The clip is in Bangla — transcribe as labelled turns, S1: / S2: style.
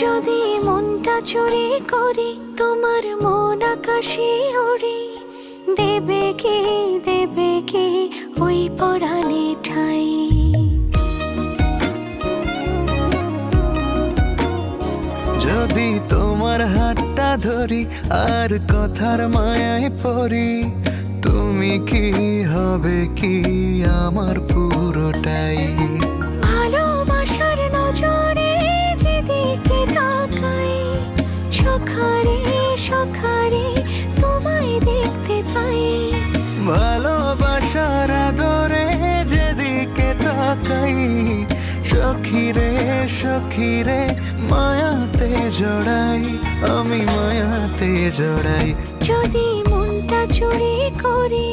S1: যদি মনটা চুরি করি, তোমার মন আকাশে ওড়ে, দেবে কি ওই পরাণে ঠাই?
S2: যদি তোমার হাতটা ধরি আর কথার মায়ায় পড়ি, তুমি কি হবে কি আমার পুরোটাই?
S1: ভালোবাসার নজরে যেদিকে তাকাই, সখারে সখারে তোমায় দেখতে পাই।
S2: ভালোবাসার আদরে যেদিকে তাকাই, সখিরে সখিরে মায়াতে জড়াই, আমি মায়াতে জড়াই।
S1: যদি মনটা চুরি করি